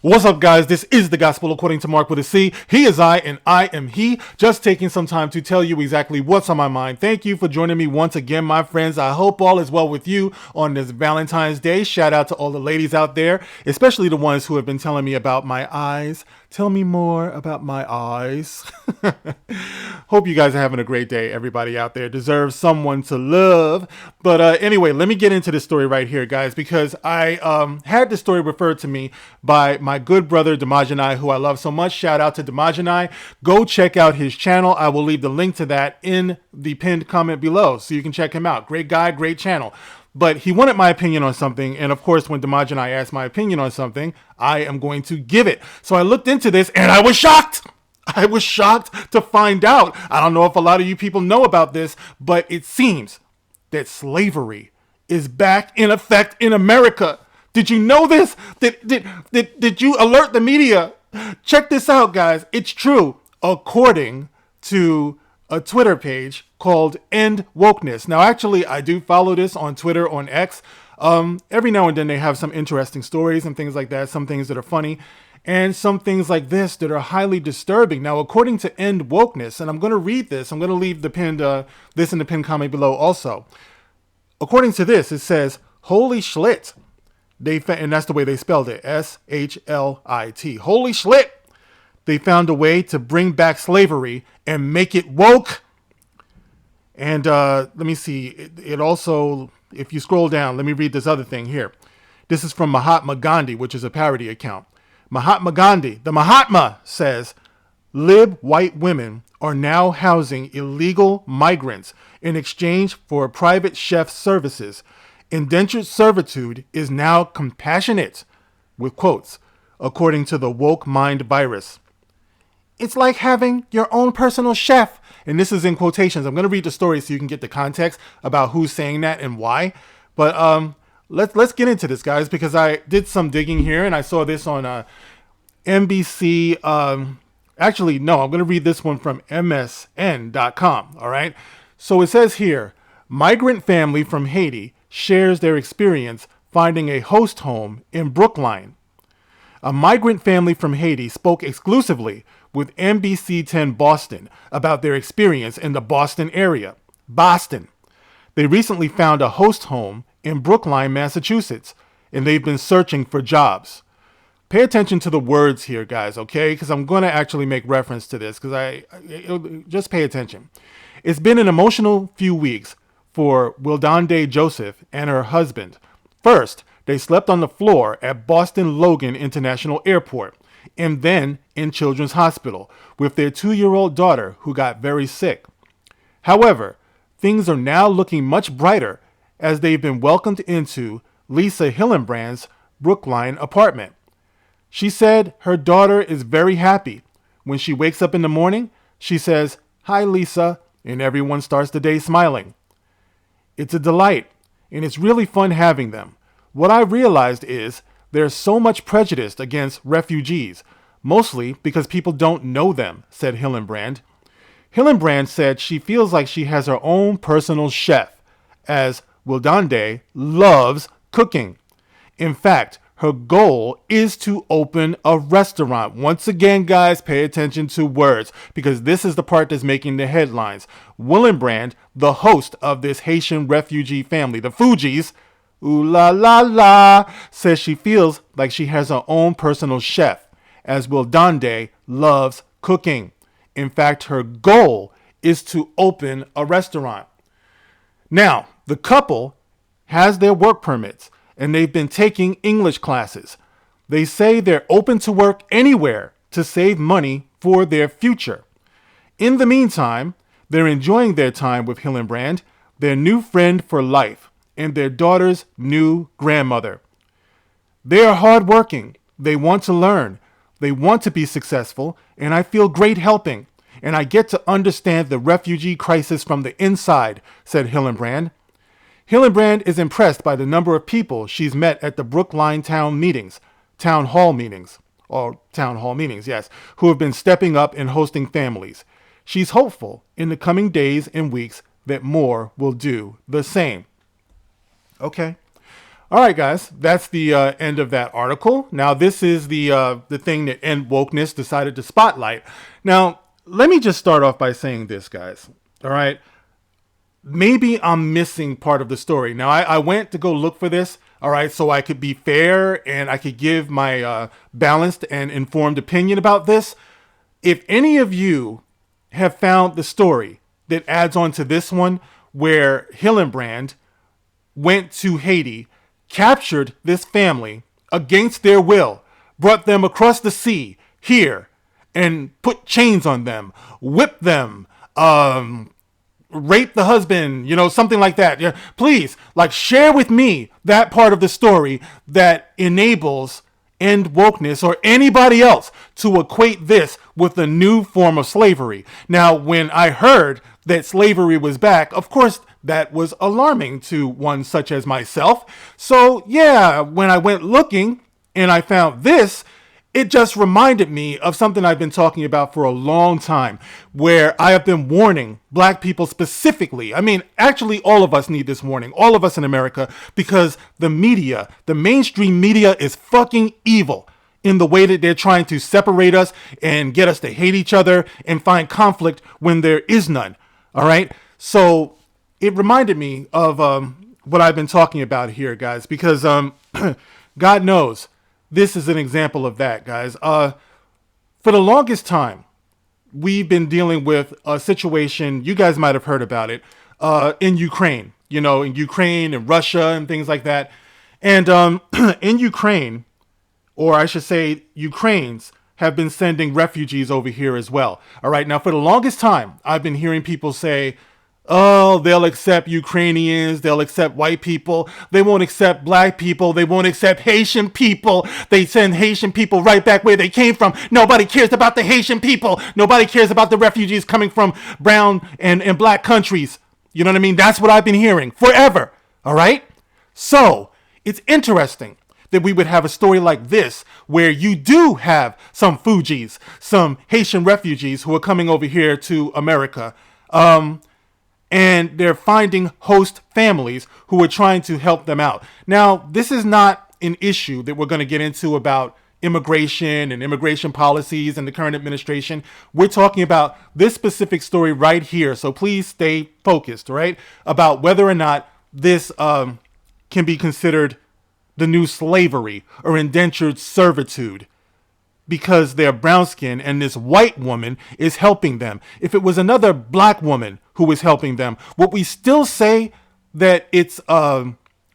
What's up, guys? This is the Gospel According to Mark with a C. He is I, and I am he. Just taking some time to tell you exactly what's on my mind. Thank you for joining me once again, my friends. I hope all is well with you on this Valentine's Day. Shout out to all the ladies out there, especially the ones who have been telling me about my eyes. Tell me more about my eyes. Hope you guys are having a great day. Everybody out there deserves someone to love. But anyway, let me get into this story right here, guys, because I had this story referred to me by my good brother Damajanai, who I love so much. Shout out to Damajanai. Go check out his channel. I will leave the link to that in the pinned comment below so you can check him out. Great guy, great channel. But he wanted my opinion on something. And of course, when Damajanai asked my opinion on something, I am going to give it. So I looked into this and I was shocked. I was shocked to find out. I don't know if a lot of you people know about this, but it seems that slavery is back in effect in America. Did you know this? Did you alert the media? Check this out, guys. It's true. According to a Twitter page called End Wokeness. Now, actually, I do follow this on Twitter, on X. Every now and then they have some interesting stories and things like that. Some things that are funny and some things like this that are highly disturbing. Now, according to End Wokeness, and I'm going to read this. I'm going to leave the pinned this in the pinned comment below also. According to this, it says, holy schlit. And that's the way they spelled it. S-H-L-I-T. Holy schlit. They found a way to bring back slavery and make it woke. And let me see. It also, if you scroll down, let me read this other thing here. This is from Mahatma Gandhi, which is a parody account. Mahatma Gandhi, the Mahatma, says, lib white women are now housing illegal migrants in exchange for private chef services. Indentured servitude is now compassionate, with quotes, according to the woke mind virus. It's like having your own personal chef. And this is in quotations. I'm going to read the story so you can get the context about who's saying that and why. But let's get into this, guys, because I did some digging here and I saw this on NBC. Actually, no, I'm going to read this one from MSN.com. All right. So it says here, migrant family from Haiti shares their experience finding a host home in Brookline. A migrant family from Haiti spoke exclusively with NBC 10 Boston about their experience in the Boston area. Boston. They recently found a host home in Brookline, Massachusetts, and they've been searching for jobs. Pay attention to the words here, guys, okay? Because I'm going to actually make reference to this, because just pay attention. It's been an emotional few weeks for Wildande Joseph and her husband. First, they slept on the floor at Boston Logan International Airport and then in Children's Hospital with their 2-year-old daughter who got very sick. However, things are now looking much brighter as they've been welcomed into Lisa Hillenbrand's Brookline apartment. She said her daughter is very happy. When she wakes up in the morning, she says, "Hi, Lisa," and everyone starts the day smiling. It's a delight, and it's really fun having them. What I realized is there's so much prejudice against refugees, mostly because people don't know them, said Hillenbrand. Hillenbrand said she feels like she has her own personal chef, as Wildande loves cooking. In fact, her goal is to open a restaurant. Once again, guys, pay attention to words, because this is the part that's making the headlines. Hillenbrand, the host of this Haitian refugee family, the Fugees, ooh la la la, says she feels like she has her own personal chef, as Wildande loves cooking. In fact, her goal is to open a restaurant. Now, the couple has their work permits, and they've been taking English classes. They say they're open to work anywhere to save money for their future. In the meantime, they're enjoying their time with Hillenbrand, their new friend for life, and their daughter's new grandmother. They are hardworking. They want to learn. They want to be successful, and I feel great helping. And I get to understand the refugee crisis from the inside, said Hillenbrand. Hillenbrand is impressed by the number of people she's met at the Brookline town hall meetings, yes, who have been stepping up and hosting families. She's hopeful in the coming days and weeks that more will do the same. Okay. All right, guys, that's the end of that article. Now, this is the thing that End Wokeness decided to spotlight. Now, let me just start off by saying this, guys. All right, maybe I'm missing part of the story. Now, I went to go look for this. All right, so I could be fair and I could give my balanced and informed opinion about this. If any of you have found the story that adds on to this one, where Hillenbrand went to Haiti, captured this family against their will, brought them across the sea here, and put chains on them, whipped them, rape the husband, something like that. Yeah, please, share with me that part of the story that enables End Wokeness or anybody else to equate this with a new form of slavery. Now, when I heard that slavery was back, of course, that was alarming to one such as myself. So yeah, when I went looking and I found this, it just reminded me of something I've been talking about for a long time, where I have been warning black people specifically. I mean, actually, all of us need this warning, all of us in America, because the media, the mainstream media is fucking evil in the way that they're trying to separate us and get us to hate each other and find conflict when there is none. All right. So it reminded me of what I've been talking about here, guys, because God knows this is an example of that, guys. For the longest time, we've been dealing with a situation, you guys might have heard about it, in Ukraine, in Ukraine and Russia and things like that. And in Ukraine, or I should say Ukrainians, have been sending refugees over here as well. All right. Now, for the longest time, I've been hearing people say, oh, they'll accept Ukrainians, they'll accept white people, they won't accept black people, they won't accept Haitian people, they send Haitian people right back where they came from. Nobody cares about the Haitian people. Nobody cares about the refugees coming from brown and black countries. You know what I mean? That's what I've been hearing forever. All right. So it's interesting that we would have a story like this, where you do have some Fujis, some Haitian refugees who are coming over here to America. And they're finding host families who are trying to help them out. Now, this is not an issue that we're going to get into about immigration and immigration policies and the current administration. We're talking about this specific story right here. So please stay focused, right? About whether or not this can be considered the new slavery or indentured servitude, because they're brown skin and this white woman is helping them. If it was another black woman who was helping them, would we still say that it's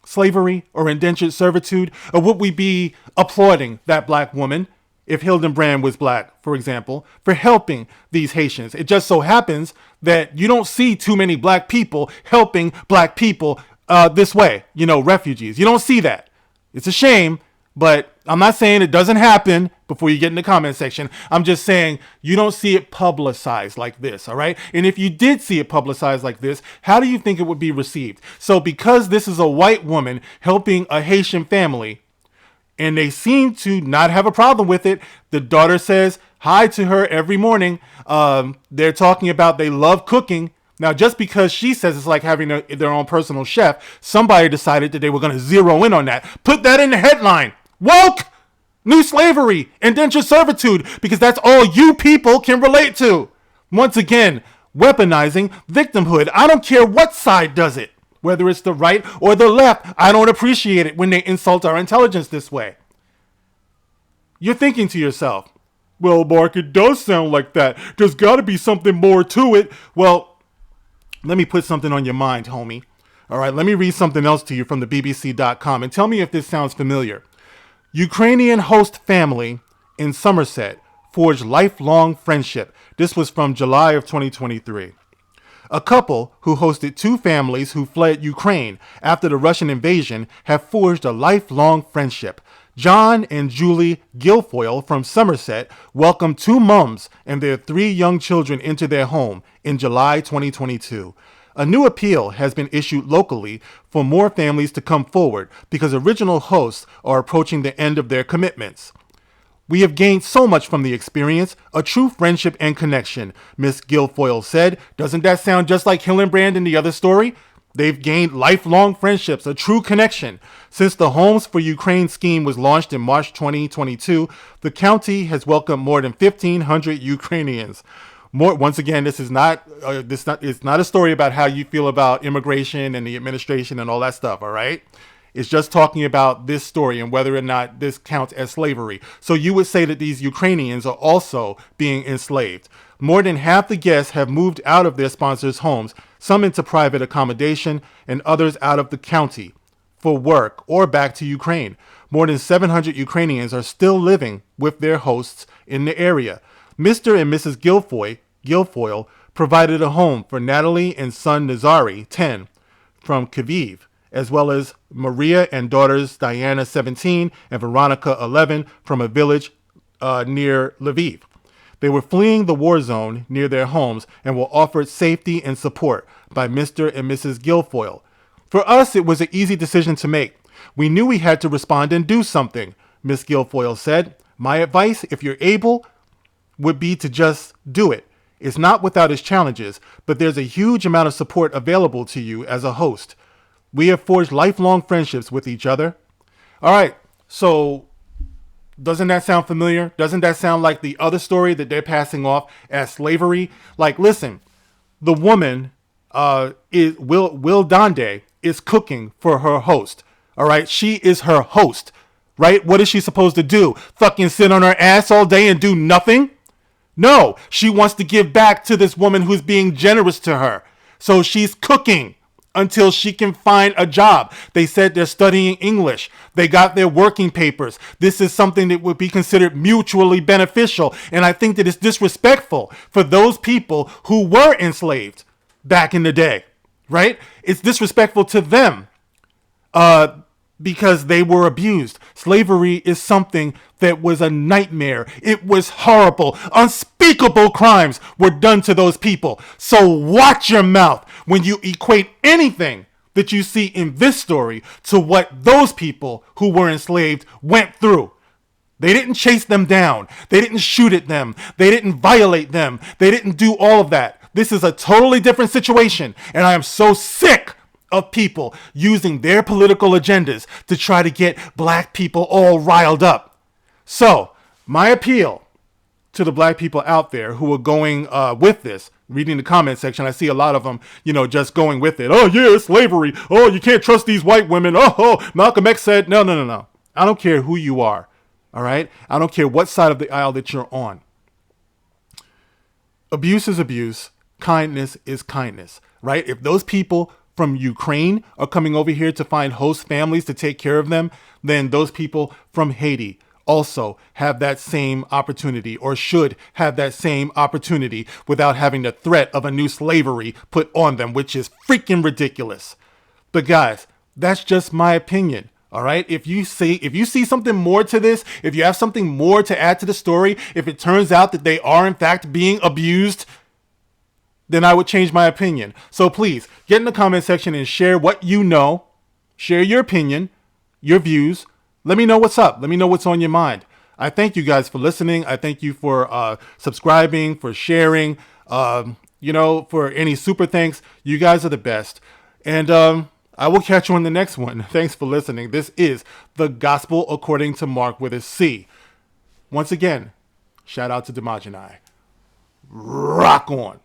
slavery or indentured servitude? Or would we be applauding that black woman, if Hildenbrand was black, for example, for helping these Haitians? It just so happens that you don't see too many black people helping black people this way, refugees. You don't see that. It's a shame, but I'm not saying it doesn't happen before you get in the comment section. I'm just saying you don't see it publicized like this, all right? And if you did see it publicized like this, how do you think it would be received? So because this is a white woman helping a Haitian family, and they seem to not have a problem with it, the daughter says hi to her every morning. They're talking about they love cooking. Now, just because she says it's like having their own personal chef, somebody decided that they were going to zero in on that. Put that in the headline. Woke! New slavery, indentured servitude, because that's all you people can relate to. Once again, weaponizing victimhood. I don't care what side does it, whether it's the right or the left. I don't appreciate it when they insult our intelligence this way. You're thinking to yourself, well, Mark, it does sound like that. There's got to be something more to it. Well, let me put something on your mind, homie. All right, let me read something else to you from the BBC.com and tell me if this sounds familiar. Ukrainian host family in Somerset forged lifelong friendship. This was from July of 2023. A couple who hosted two families who fled Ukraine after the Russian invasion have forged a lifelong friendship. John and Julie Guilfoyle from Somerset welcomed two mums and their three young children into their home in July 2022. A new appeal has been issued locally for more families to come forward because original hosts are approaching the end of their commitments. We have gained so much from the experience, a true friendship and connection, Miss Guilfoyle said. Doesn't that sound just like Hillenbrand in the other story? They've gained lifelong friendships, a true connection. Since the Homes for Ukraine scheme was launched in March 2022, the county has welcomed more than 1,500 Ukrainians. Once again, this is not it's not a story about how you feel about immigration and the administration and all that stuff, all right? It's just talking about this story and whether or not this counts as slavery. So you would say that these Ukrainians are also being enslaved. More than half the guests have moved out of their sponsors' homes, some into private accommodation and others out of the county for work or back to Ukraine. More than 700 Ukrainians are still living with their hosts in the area. Mr. and Mrs. Guilfoyle provided a home for Natalie and son Nazari, 10, from Kyiv, as well as Maria and daughters Diana, 17, and Veronica, 11, from a village near Lviv. They were fleeing the war zone near their homes and were offered safety and support by Mr. and Mrs. Guilfoyle. For us, it was an easy decision to make. We knew we had to respond and do something, Miss Guilfoyle said. My advice, if you're able, would be to just do it. It's not without its challenges, but there's a huge amount of support available to you as a host. We have forged lifelong friendships with each other. All right, so doesn't that sound familiar? Doesn't that sound like the other story that they're passing off as slavery? Like, listen, the woman, Will Donde, is cooking for her host. All right, she is her host, right? What is she supposed to do? Fucking sit on her ass all day and do nothing? No, she wants to give back to this woman who's being generous to her. So she's cooking until she can find a job. They said they're studying English. They got their working papers. This is something that would be considered mutually beneficial. And I think that it's disrespectful for those people who were enslaved back in the day, right? It's disrespectful to them because they were abused. Slavery is something that was a nightmare. It was horrible. Unspeakable crimes were done to those people. So watch your mouth when you equate anything that you see in this story to what those people who were enslaved went through. They didn't chase them down. They didn't shoot at them. They didn't violate them. They didn't do all of that. This is a totally different situation. And I am so sick of people using their political agendas to try to get black people all riled up. So, my appeal to the black people out there who are going with this, reading the comment section, I see a lot of them, just going with it. Oh, yeah, it's slavery. Oh, you can't trust these white women. Oh, Malcolm X said, no. I don't care who you are, all right? I don't care what side of the aisle that you're on. Abuse is abuse. Kindness is kindness, right? If those people from Ukraine are coming over here to find host families to take care of them, then those people from Haiti also have that same opportunity, or should have that same opportunity, without having the threat of a new slavery put on them, which is freaking ridiculous. But guys, that's just my opinion. All right. If you see something more to this, if you have something more to add to the story, if it turns out that they are in fact being abused, then I would change my opinion. So please get in the comment section and share what you know. Share your opinion, your views. Let me know what's up. Let me know what's on your mind. I thank you guys for listening. I thank you for subscribing, for sharing, for any super thanks. You guys are the best. And I will catch you on the next one. Thanks for listening. This is The Gospel According to Mark with a C. Once again, shout out to Demogeny. Rock on.